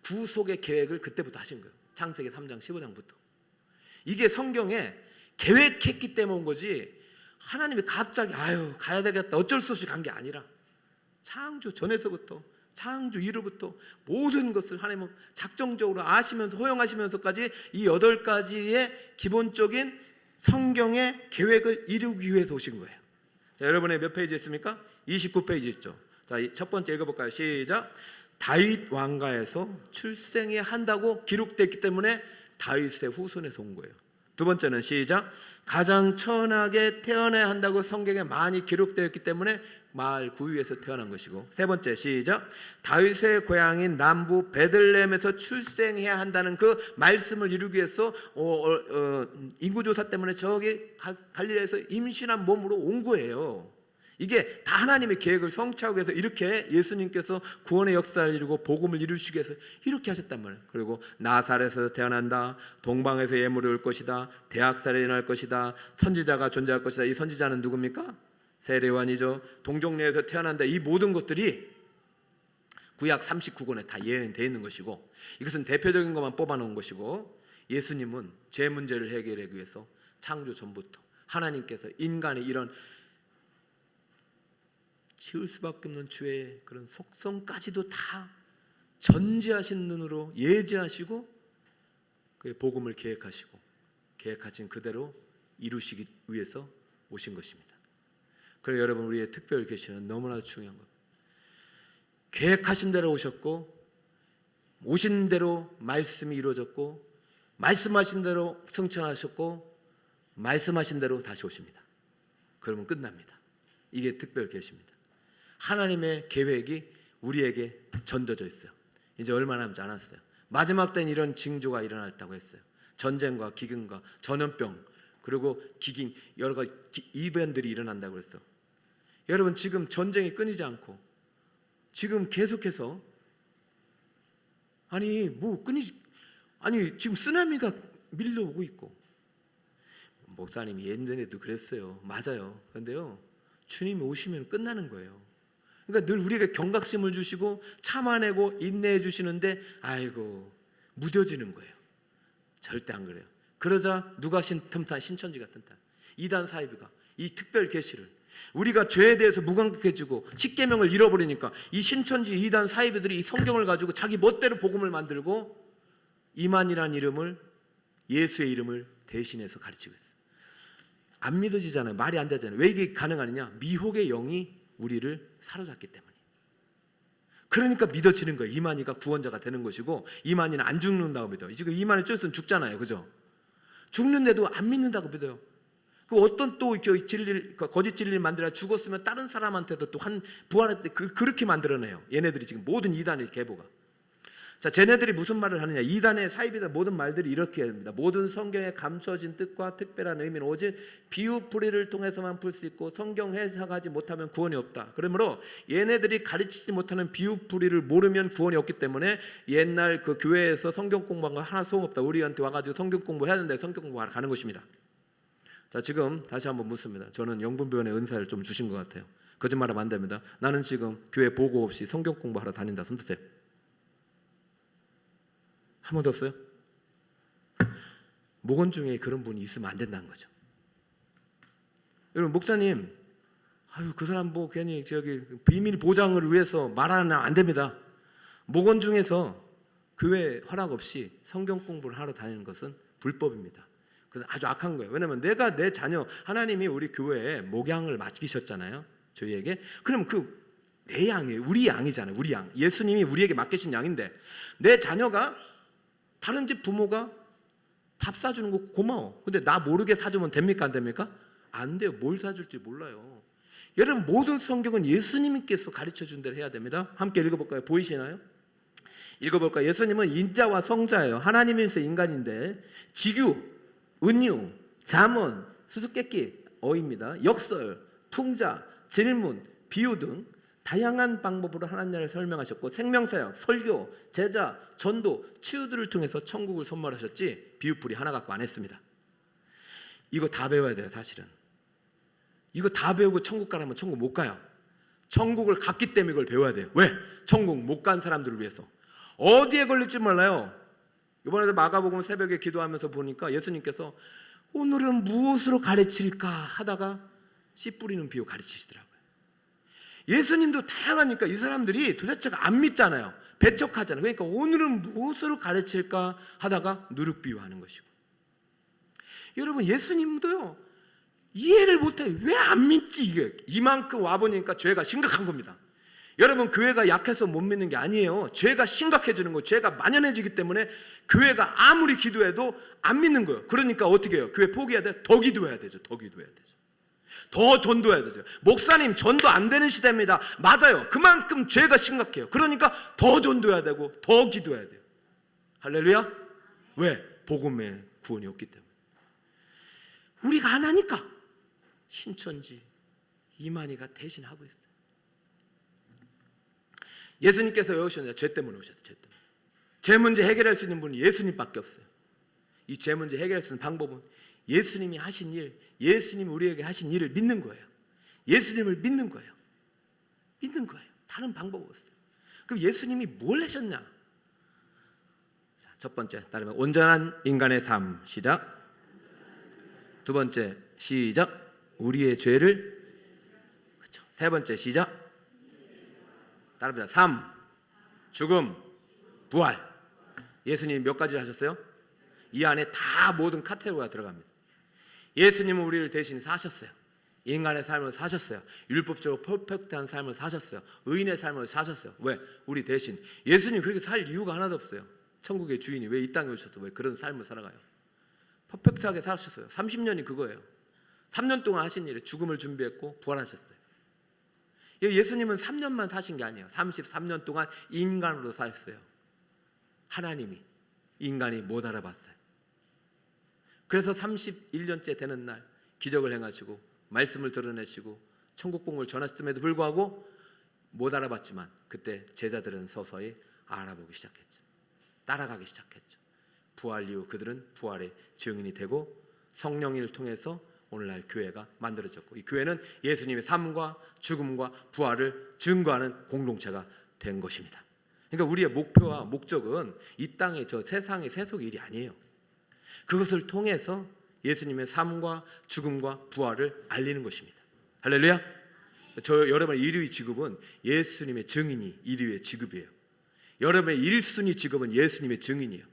S1: 구속의 계획을 그때부터 하신 거예요. 창세기 3장 15장부터. 이게 성경에 계획했기 때문에 온 거지, 하나님이 갑자기 가야 되겠다 어쩔 수 없이 간 게 아니라, 창조 전에서부터, 창조 이후부터 모든 것을 하나님은 작정적으로 아시면서 허용하시면서까지 이 8가지의 기본적인 성경의 계획을 이루기 위해서 오신 거예요. 자, 여러분의 몇 페이지 있습니까? 29페이지 있죠. 자, 첫 번째 읽어볼까요? 시작. 다윗 왕가에서 출생해야 한다고 기록됐기 때문에 다윗의 후손에서 온 거예요. 두 번째는 시작. 가장 천하게 태어나야 한다고 성경에 많이 기록되었기 때문에 마을 구유에서 태어난 것이고, 세 번째 시작. 다윗의 고향인 남부 베들레헴에서 출생해야 한다는 그 말씀을 이루기 위해서 인구조사 때문에 저기 갈릴리에서 임신한 몸으로 온 거예요. 이게 다 하나님의 계획을 성취하기 위해서 이렇게 예수님께서 구원의 역사를 이루고 복음을 이루시기 위해서 이렇게 하셨단 말이에요. 그리고 나사렛에서 태어난다, 동방에서 예물을 올 것이다, 대학살에 일어날 것이다, 선지자가 존재할 것이다. 이 선지자는 누굽니까? 세례요한이죠. 동정녀에서 태어난다. 이 모든 것들이 구약 39권에 다 예언되어 있는 것이고, 이것은 대표적인 것만 뽑아놓은 것이고, 예수님은 죄 문제를 해결하기 위해서 창조 전부터 하나님께서 인간의 이런 지을 수밖에 없는 죄의 그런 속성까지도 다 전지하신 눈으로 예지하시고 그의 복음을 계획하시고 계획하신 그대로 이루시기 위해서 오신 것입니다. 그래서 여러분, 우리의 특별 계시는 너무나 중요한 것. 계획하신 대로 오셨고 오신 대로 말씀이 이루어졌고 말씀하신 대로 승천하셨고 말씀하신 대로 다시 오십니다. 그러면 끝납니다. 이게 특별 계시입니다. 하나님의 계획이 우리에게 전도져 있어요. 이제 얼마 남지 않았어요. 마지막 때는 이런 징조가 일어났다고 했어요. 전쟁과 기근과 전염병 그리고 기긴 여러 가지 이변들이 일어난다고 그랬어. 여러분, 지금 전쟁이 끊이지 않고 지금 계속해서 지금 쓰나미가 밀려오고 있고, 목사님이 옛날에도 그랬어요. 맞아요. 그런데요, 주님이 오시면 끝나는 거예요. 그러니까 늘 우리에게 경각심을 주시고 참아내고 인내해 주시는데 아이고 무뎌지는 거예요. 절대 안 그래요. 그러자 누가 틈탄 신천지가 틈탄 이단 사이비가 이 특별 계시를 우리가 죄에 대해서 무감각해지고 십계명을 잃어버리니까 이 신천지 이단 사이비들이 이 성경을 가지고 자기 멋대로 복음을 만들고 이만이라는 이름을, 예수의 이름을 대신해서 가르치고 있어요. 안 믿어지잖아요. 말이 안 되잖아요. 왜 이게 가능하느냐? 미혹의 영이 우리를 사로잡기 때문에. 그러니까 믿어지는 거예요. 이만희가 구원자가 되는 것이고, 이만희는 안 죽는다고 믿어요. 지금 이만희 쫓으면 죽잖아요, 그죠? 죽는데도 안 믿는다고 믿어요. 그 어떤 또 거짓 진리를 만들어 죽었으면 다른 사람한테도 또 한 부활할 때 그렇게 만들어내요. 얘네들이 지금 모든 이단의 계보가. 자, 쟤네들이 무슨 말을 하느냐? 이단의 사이비다 모든 말들이 이렇게 합니다. 모든 성경에 감춰진 뜻과 특별한 의미는 오직 비유풀이를 통해서만 풀 수 있고 성경 해석하지 못하면 구원이 없다. 그러므로 얘네들이 가르치지 못하는 비유풀이를 모르면 구원이 없기 때문에 옛날 그 교회에서 성경 공부한 거 하나 소용없다. 우리한테 와가지고 성경 공부해야 되는데 성경 공부하러 가는 것입니다. 자, 지금 다시 한번 묻습니다. 저는 영분별의 은사를 좀 주신 것 같아요. 거짓말하면 안 됩니다. 나는 지금 교회 보고 없이 성경 공부하러 다닌다. 손 드세요. 한 번도 없어요? 목원 중에 그런 분이 있으면 안 된다는 거죠. 여러분, 목사님, 그 사람 뭐 괜히 비밀 보장을 위해서 말하면 안 됩니다. 목원 중에서 교회 허락 없이 성경 공부를 하러 다니는 것은 불법입니다. 그래서 아주 악한 거예요. 왜냐하면 내가 내 자녀, 하나님이 우리 교회에 목양을 맡기셨잖아요, 저희에게. 그럼 내 양이에요. 우리 양이잖아요. 우리 양. 예수님이 우리에게 맡기신 양인데 내 자녀가 다른 집 부모가 밥 사주는 거 고마워. 근데 나 모르게 사주면 됩니까? 안 됩니까? 안 돼요. 뭘 사줄지 몰라요. 여러분, 모든 성경은 예수님께서 가르쳐준 대로 해야 됩니다. 함께 읽어볼까요? 보이시나요? 읽어볼까요? 예수님은 인자와 성자예요. 하나님이면서 인간인데 직유, 은유, 잠언, 수수께끼, 어입니다. 역설, 풍자, 질문, 비유 등 다양한 방법으로 하나님 나라를 설명하셨고 생명사역, 설교, 제자, 전도, 치유들을 통해서 천국을 선물하셨지 비유풀이 하나 갖고 안 했습니다. 이거 다 배워야 돼요. 사실은 이거 다 배우고 천국 가라면 천국 못 가요. 천국을 갔기 때문에 이걸 배워야 돼요. 왜? 천국 못 간 사람들을 위해서. 어디에 걸릴지 몰라요. 이번에도 마가복음 새벽에 기도하면서 보니까 예수님께서 오늘은 무엇으로 가르칠까 하다가 씨 뿌리는 비유 가르치시더라고요. 예수님도 다양하니까 이 사람들이 도대체가 안 믿잖아요. 배척하잖아요. 그러니까 오늘은 무엇으로 가르칠까 하다가 누룩비유 하는 것이고. 여러분, 예수님도요 이해를 못해요. 왜 안 믿지? 이게 이만큼 와보니까 죄가 심각한 겁니다. 여러분, 교회가 약해서 못 믿는 게 아니에요. 죄가 심각해지는 거예요. 죄가 만연해지기 때문에 교회가 아무리 기도해도 안 믿는 거예요. 그러니까 어떻게 해요? 교회 포기해야 돼? 더 기도해야 되죠. 더 기도해야 되죠. 더 전도해야 되죠. 목사님, 전도 안 되는 시대입니다. 맞아요. 그만큼 죄가 심각해요. 그러니까 더 전도해야 되고 더 기도해야 돼요. 할렐루야. 왜? 복음의 구원이 없기 때문에. 우리가 안 하니까 신천지 이만희가 대신 하고 있어요. 예수님께서 왜 오셨냐? 죄 때문에 오셨어요. 죄 때문에. 죄 문제 해결할 수 있는 분이 예수님밖에 없어요. 이 죄 문제 해결할 수 있는 방법은 예수님이 하신 일, 예수님이 우리에게 하신 일을 믿는 거예요. 예수님을 믿는 거예요. 믿는 거예요. 다른 방법 없어요. 그럼 예수님이 뭘 하셨냐? 자, 첫 번째, 따르면 온전한 인간의 삶. 시작. 두 번째, 시작. 우리의 죄를. 그렇죠. 세 번째, 시작. 따라합니다. 삶, 죽음, 부활. 예수님이 몇 가지를 하셨어요? 이 안에 다 모든 카테고리가 들어갑니다. 예수님은 우리를 대신 사셨어요. 인간의 삶을 사셨어요. 율법적으로 퍼펙트한 삶을 사셨어요. 의인의 삶을 사셨어요. 왜? 우리 대신. 예수님 그렇게 살 이유가 하나도 없어요. 천국의 주인이 왜 이 땅에 오셔서 왜 그런 삶을 살아가요? 퍼펙트하게 사셨어요. 30년이 그거예요. 3년 동안 하신 일이 죽음을 준비했고 부활하셨어요. 예수님은 3년만 사신 게 아니에요. 33년 동안 인간으로 사셨어요. 하나님이 인간이 못 알아봤어요. 그래서 31년째 되는 날 기적을 행하시고 말씀을 드러내시고 천국 복음을 전하셨음에도 불구하고 못 알아봤지만 그때 제자들은 서서히 알아보기 시작했죠. 따라가기 시작했죠. 부활 이후 그들은 부활의 증인이 되고 성령님을 통해서 오늘날 교회가 만들어졌고 이 교회는 예수님의 삶과 죽음과 부활을 증거하는 공동체가 된 것입니다. 그러니까 우리의 목표와 목적은 이 땅의 저 세상의 세속의 일이 아니에요. 그것을 통해서 예수님의 삶과 죽음과 부활을 알리는 것입니다. 할렐루야. 여러분의 1위 직업은 예수님의 증인이 1위의 직업이에요. 여러분의 1순위 직업은 예수님의 증인이에요.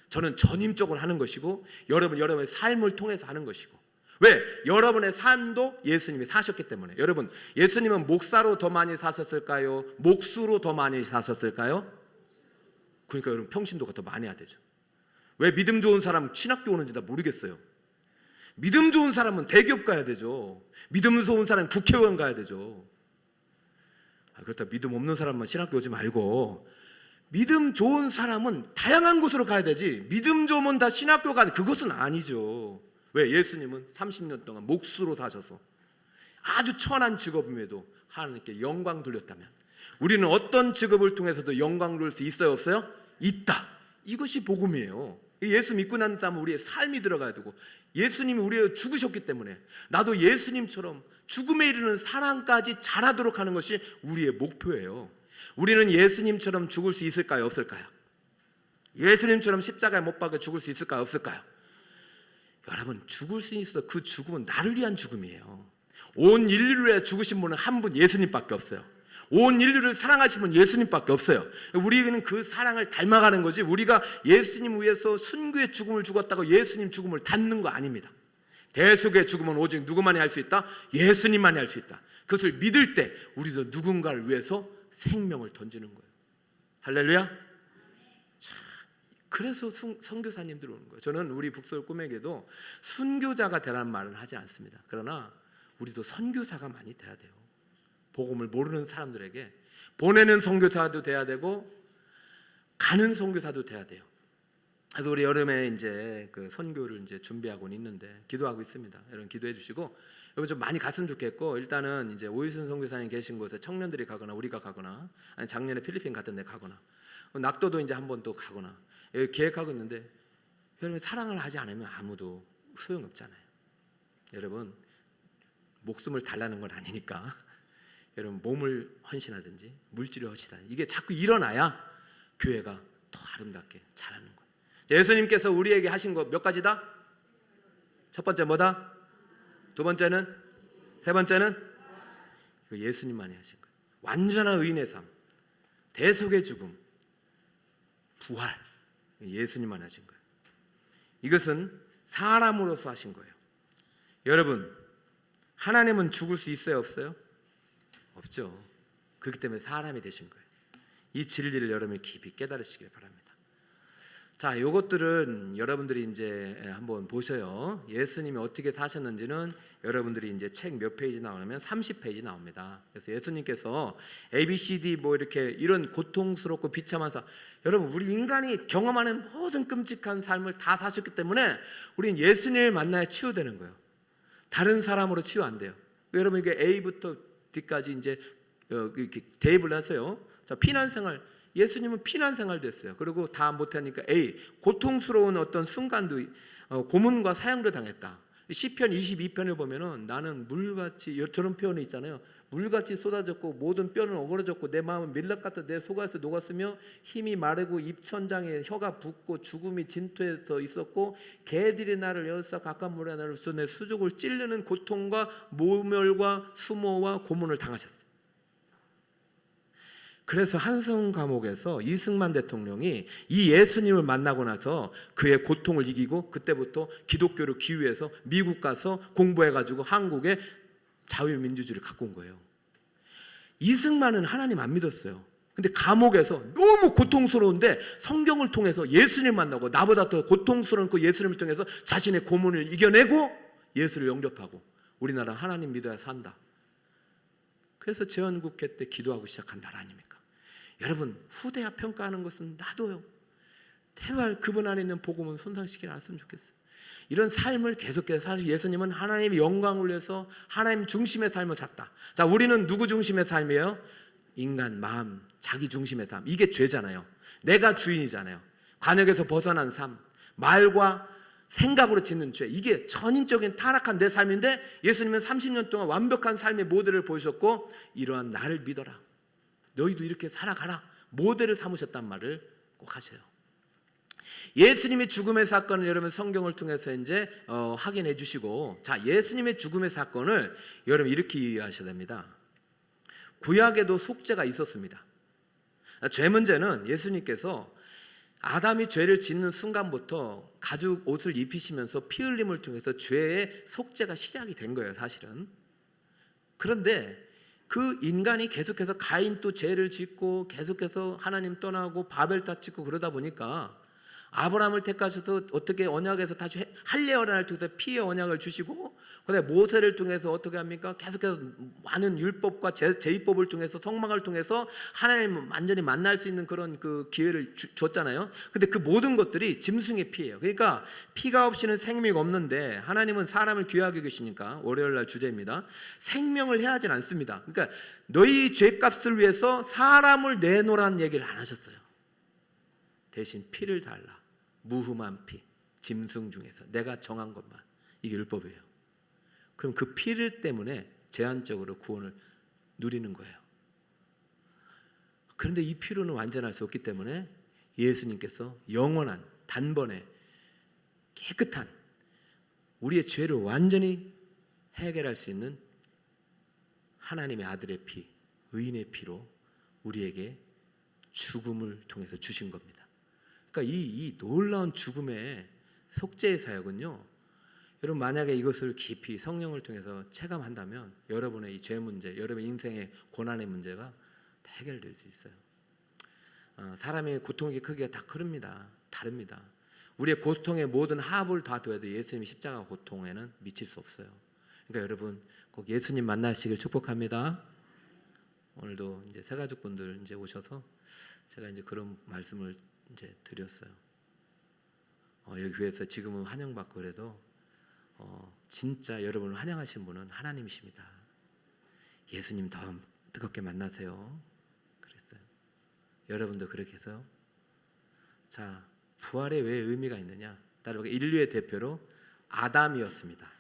S1: 저는 전임적으로 하는 것이고 여러분의 삶을 통해서 하는 것이고. 왜? 여러분의 삶도 예수님이 사셨기 때문에. 여러분, 예수님은 목사로 더 많이 사셨을까요? 목수로 더 많이 사셨을까요? 그러니까 여러분 평신도가 더 많이 해야 되죠. 왜 믿음 좋은 사람 신학교 오는지 다 모르겠어요. 믿음 좋은 사람은 대기업 가야 되죠. 믿음 좋은 사람은 국회의원 가야 되죠. 그렇다 믿음 없는 사람만 신학교 오지 말고 믿음 좋은 사람은 다양한 곳으로 가야 되지 믿음 좋으면 다 신학교 가는 그것은 아니죠. 왜? 예수님은 30년 동안 목수로 사셔서 아주 천한 직업임에도 하나님께 영광 돌렸다면 우리는 어떤 직업을 통해서도 영광 돌릴 수 있어요? 없어요? 있다. 이것이 복음이에요. 예수 믿고 난 다음에 우리의 삶이 들어가야 되고 예수님이 우리를 죽으셨기 때문에 나도 예수님처럼 죽음에 이르는 사랑까지 잘하도록 하는 것이 우리의 목표예요. 우리는 예수님처럼 죽을 수 있을까요? 없을까요? 예수님처럼 십자가에 못 박혀 죽을 수 있을까요? 없을까요? 여러분 죽을 수 있어. 그 죽음은 나를 위한 죽음이에요. 온 인류를 위해 죽으신 분은 한 분 예수님밖에 없어요. 온 인류를 사랑하신 분 예수님밖에 없어요. 우리는 그 사랑을 닮아가는 거지 우리가 예수님 위해서 순교의 죽음을 죽었다고 예수님 죽음을 닮는 거 아닙니다. 대속의 죽음은 오직 누구만이 할 수 있다? 예수님만이 할 수 있다. 그것을 믿을 때 우리도 누군가를 위해서 생명을 던지는 거예요. 할렐루야. 자, 그래서 선교사님들 오는 거예요. 저는 우리 북서울 꿈에게도 순교자가 되라는 말은 하지 않습니다. 그러나 우리도 선교사가 많이 돼야 돼요. 복음을 모르는 사람들에게 보내는 선교사도 돼야 되고 가는 선교사도 돼야 돼요. 그래서 우리 여름에 이제 그 선교를 이제 준비하고 있는데 기도하고 있습니다. 여러분 기도해 주시고 여러분 좀 많이 갔으면 좋겠고 일단은 이제 오이순 선교사님 계신 곳에 청년들이 가거나 우리가 가거나 아니 작년에 필리핀 같은 데 가거나 낙도도 이제 한번 또 가거나 계획하고 있는데 여러분 사랑을 하지 않으면 아무도 소용없잖아요. 여러분 목숨을 달라는 건 아니니까 여러분 몸을 헌신하든지 물질을 헌신하든지 이게 자꾸 일어나야 교회가 더 아름답게 자라는 거예요. 예수님께서 우리에게 하신 거 몇 가지다? 첫 번째 뭐다? 두 번째는? 세 번째는? 예수님만이 하신 거예요. 완전한 의인의 삶, 대속의 죽음, 부활 예수님만 하신 거예요. 이것은 사람으로서 하신 거예요. 여러분 하나님은 죽을 수 있어요? 없어요? 없죠. 그렇기 때문에 사람이 되신 거예요. 이 진리를 여러분이 깊이 깨달으시길 바랍니다. 자, 요것들은 여러분들이 이제 한번 보셔요. 예수님이 어떻게 사셨는지는 여러분들이 이제 책 몇 페이지 나오냐면 30페이지 나옵니다. 그래서 예수님께서 ABCD 뭐 이렇게 이런 고통스럽고 비참한 삶, 여러분 우리 인간이 경험하는 모든 끔찍한 삶을 다 사셨기 때문에 우리는 예수님을 만나야 치유되는 거예요. 다른 사람으로 치유 안 돼요. 여러분 이게 A부터 D까지 이제 이렇게 대입을 하세요. 자, 피난 생활, 예수님은 피난 생활도 했어요. 그리고 다 못하니까 A, 고통스러운 어떤 순간도 고문과 사형도 당했다. 시편 22편을 보면은 나는 물같이 저런 표현이 있잖아요. 물같이 쏟아졌고 모든 뼈는 어그러졌고 내 마음은 밀랍 같아 내 속에서 녹았으며 힘이 마르고 입천장에 혀가 붓고 죽음이 진토에서 있었고 개들이 나를 여섯 가까운 물에 나를 쏘 내 수족을 찌르는 고통과 모멸과 수모와 고문을 당하셨어요. 그래서 한승 감옥에서 이승만 대통령이 이 예수님을 만나고 나서 그의 고통을 이기고 그때부터 기독교를 기유해서 미국 가서 공부해가지고 한국에 자유민주주의를 갖고 온 거예요. 이승만은 하나님 안 믿었어요. 근데 감옥에서 너무 고통스러운데 성경을 통해서 예수님을 만나고 나보다 더 고통스러운 그 예수님을 통해서 자신의 고문을 이겨내고 예수를 영접하고 우리나라 하나님 믿어야 산다. 그래서 재헌국회 때 기도하고 시작한 나라 아닙니까? 여러분, 후대와 평가하는 것은 놔둬요. 제발 그분 안에 있는 복음은 손상시키지 않았으면 좋겠어요. 이런 삶을 계속해서 사실 예수님은 하나님의 영광을 위해서 하나님 중심의 삶을 샀다. 자, 우리는 누구 중심의 삶이에요? 인간 마음, 자기 중심의 삶. 이게 죄잖아요. 내가 주인이잖아요. 관역에서 벗어난 삶, 말과 생각으로 짓는 죄, 이게 전인적인 타락한 내 삶인데 예수님은 30년 동안 완벽한 삶의 모델을 보여주셨고 이러한 나를 믿어라, 너희도 이렇게 살아가라 모델을 삼으셨단 말을 꼭 하셔요. 예수님의 죽음의 사건을 여러분 성경을 통해서 이제 확인해 주시고, 자, 예수님의 죽음의 사건을 여러분 이렇게 이해하셔야 됩니다. 구약에도 속죄가 있었습니다. 죄 문제는 예수님께서 아담이 죄를 짓는 순간부터 가죽 옷을 입히시면서 피 흘림을 통해서 죄의 속죄가 시작이 된 거예요, 사실은. 그런데 그 인간이 계속해서 가인 또 죄를 짓고 계속해서 하나님 떠나고 바벨 다 짓고 그러다 보니까 아브라함을 택하셔서 어떻게 언약에서 다시 할례 언약을 통해서 피의 언약을 주시고, 그다음에 모세를 통해서 어떻게 합니까? 계속해서 많은 율법과 제의법을 통해서 성막을 통해서 하나님을 완전히 만날 수 있는 그런 그 기회를 줬잖아요. 근데 그 모든 것들이 짐승의 피예요. 그러니까 피가 없이는 생명이 없는데 하나님은 사람을 귀하게 계시니까, 월요일날 주제입니다. 생명을 해하진 않습니다. 그러니까 너희 죄값을 위해서 사람을 내놓으라는 얘기를 안 하셨어요. 대신 피를 달라. 무흠한 피, 짐승 중에서 내가 정한 것만. 이게 율법이에요. 그럼 그 피를 때문에 제한적으로 구원을 누리는 거예요. 그런데 이 피로는 완전할 수 없기 때문에 예수님께서 영원한 단번에 깨끗한 우리의 죄를 완전히 해결할 수 있는 하나님의 아들의 피, 의인의 피로 우리에게 죽음을 통해서 주신 겁니다. 그러니까 이 놀라운 죽음의 속죄의 사역은요, 여러분 만약에 이것을 깊이 성령을 통해서 체감한다면 여러분의 이 죄 문제, 여러분의 인생의 고난의 문제가 다 해결될 수 있어요. 사람의 고통의 크기가 다 다릅니다. 우리의 고통의 모든 합을 다 더해도 예수님의 십자가 고통에는 미칠 수 없어요. 그러니까 여러분 꼭 예수님 만나시길 축복합니다. 오늘도 이제 새가족분들 이제 오셔서 제가 이제 그런 말씀을 이제 드렸어요. 여기 교회에서 지금은 환영받고 그래도 진짜 여러분을 환영하신 분은 하나님이십니다. 예수님 더 뜨겁게 만나세요. 그랬어요. 여러분도 그렇게 해서, 자, 부활에 왜 의미가 있느냐? 따라서 인류의 대표로 아담이었습니다.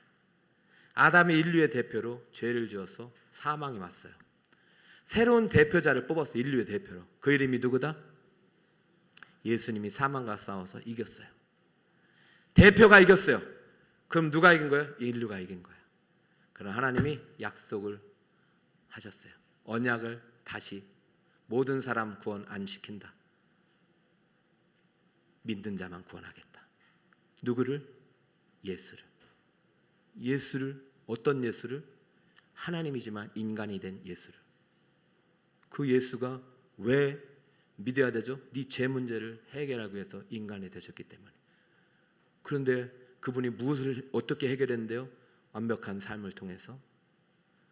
S1: 아담이 인류의 대표로 죄를 지어서 사망이 왔어요. 새로운 대표자를 뽑았어요. 인류의 대표로. 그 이름이 누구다? 예수님이 사망과 싸워서 이겼어요. 대표가 이겼어요. 그럼 누가 이긴 거예요? 인류가 이긴 거예요. 그럼 하나님이 약속을 하셨어요. 언약을 다시 모든 사람 구원 안 시킨다. 믿는 자만 구원하겠다. 누구를? 예수를. 어떤 예수를? 하나님이지만 인간이 된 예수를. 그 예수가 왜 믿어야 되죠? 네 죄 문제를 해결하기 위해서 인간이 되셨기 때문에. 그런데 그분이 무엇을 어떻게 해결했는데요? 완벽한 삶을 통해서,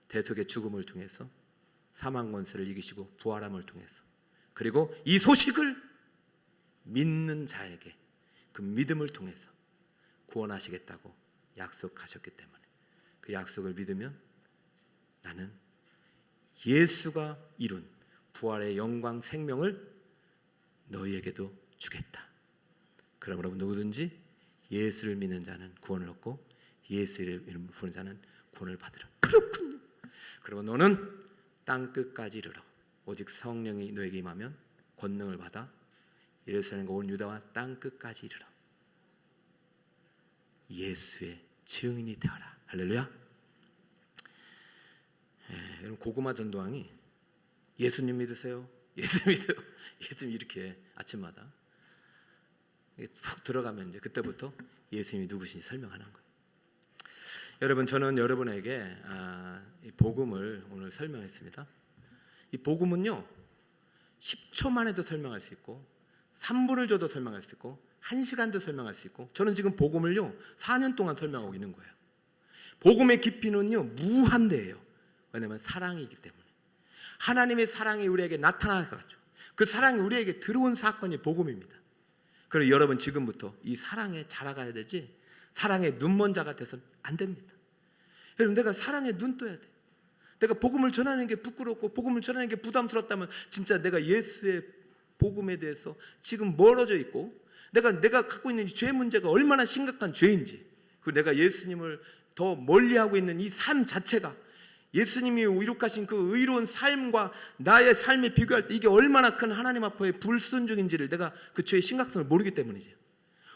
S1: 대속의 죽음을 통해서, 사망 권세를 이기시고 부활함을 통해서, 그리고 이 소식을 믿는 자에게 그 믿음을 통해서 구원하시겠다고 약속하셨기 때문에 그 약속을 믿으면 나는 예수가 이룬 부활의 영광 생명을 너희에게도 주겠다. 그러므로 누구든지 예수를 믿는 자는 구원을 얻고 예수의 이름을 부르는 자는 구원을 받으라. 그렇군요. 그리고 너는 땅 끝까지 이르러 오직 성령이 너에게 임하면 권능을 받아 예루살렘과 온 유다와 땅 끝까지 이르러 예수의 증인이 되어라. 할렐루야. 여러분 고구마 전도왕이 예수님 믿으세요? 예수님이 이렇게 아침마다 푹 들어가면 이제 그때부터 예수님이 누구신지 설명하는 거예요. 여러분, 저는 여러분에게 이 복음을 오늘 설명했습니다. 이 복음은요 10초만 해도 설명할 수 있고 3분을 줘도 설명할 수 있고 1시간도 설명할 수 있고, 저는 지금 복음을요 4년 동안 설명하고 있는 거예요. 복음의 깊이는요 무한대예요. 왜냐하면 사랑이기 때문에. 하나님의 사랑이 우리에게 나타나가지고 그 사랑이 우리에게 들어온 사건이 복음입니다. 그래서 여러분, 지금부터 이 사랑에 자라가야 되지 사랑의 눈먼 자가 돼서는 안 됩니다. 여러분, 내가 사랑에 눈 떠야 돼. 내가 복음을 전하는 게 부끄럽고 복음을 전하는 게 부담스럽다면 진짜 내가 예수의 복음에 대해서 지금 멀어져 있고 내가 갖고 있는 이 죄 문제가 얼마나 심각한 죄인지, 그리고 내가 예수님을 더 멀리하고 있는 이 삶 자체가 예수님이 이룩하신 그 의로운 삶과 나의 삶에 비교할 때 이게 얼마나 큰 하나님 앞에 불순종인지를 내가 그 죄의 심각성을 모르기 때문이죠.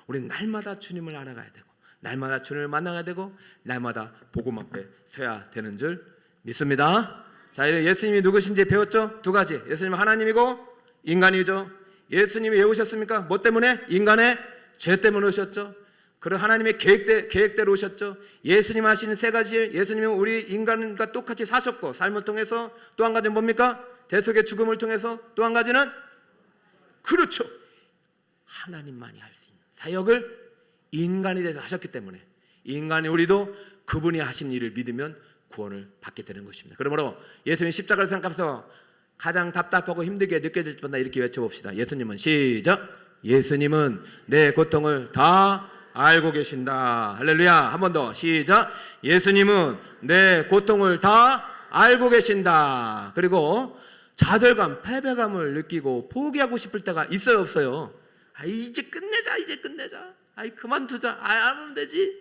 S1: 우리는 날마다 주님을 알아가야 되고 날마다 주님을 만나야 되고 날마다 복음 앞에 서야 되는 줄 믿습니다. 자, 예수님이 누구신지 배웠죠? 두 가지. 예수님은 하나님이고 인간이죠. 예수님이 왜 오셨습니까? 뭐 때문에? 인간의 죄 때문에 오셨죠. 그런 하나님의 계획대로 오셨죠. 예수님 하시는 세 가지 일, 예수님은 우리 인간과 똑같이 사셨고 삶을 통해서, 또 한 가지는 뭡니까? 대속의 죽음을 통해서, 또 한 가지는 그렇죠, 하나님만이 할 수 있는 사역을 인간이 돼서 하셨기 때문에 인간이 우리도 그분이 하신 일을 믿으면 구원을 받게 되는 것입니다. 그러므로 예수님 십자가를 생각해서 가장 답답하고 힘들게 느껴질 때마다 이렇게 외쳐봅시다. 예수님은, 시작, 예수님은 내 고통을 다 알고 계신다. 할렐루야. 한 번 더, 시작, 예수님은 내 고통을 다 알고 계신다. 그리고 좌절감, 패배감을 느끼고 포기하고 싶을 때가 있어요, 없어요? 이제 끝내자. 그만두자. 안 하면 되지.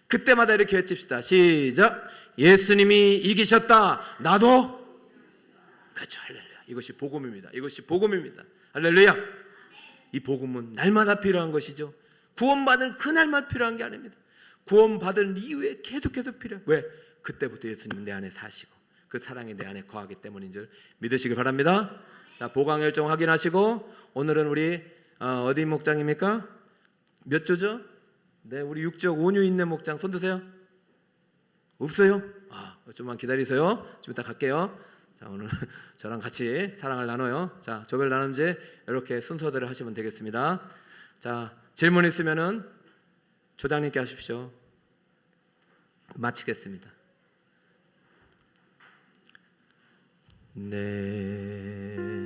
S1: 그때마다 이렇게 외칩시다. 시작, 예수님이 이기셨다. 나도. 그렇죠. 할렐루야. 이것이 복음입니다. 할렐루야. 이 복음은 날마다 필요한 것이죠. 구원받은 그날만 필요한 게 아닙니다. 구원받은 이후에 계속해서 필요해요. 왜? 그때부터 예수님 내 안에 사시고 그 사랑이 내 안에 거하기 때문인 줄 믿으시기 바랍니다. 자, 보강일정 확인하시고, 오늘은 우리 어디 목장입니까? 몇 조죠? 네, 우리 6조 온유 있는 목장 손 드세요. 없어요? 좀만 기다리세요. 좀 이따 갈게요. 자, 오늘 저랑 같이 사랑을 나눠요. 자, 조별 나눔제 이렇게 순서대로 하시면 되겠습니다. 자, 질문 있으면은 조장님께 하십시오. 마치겠습니다. 네.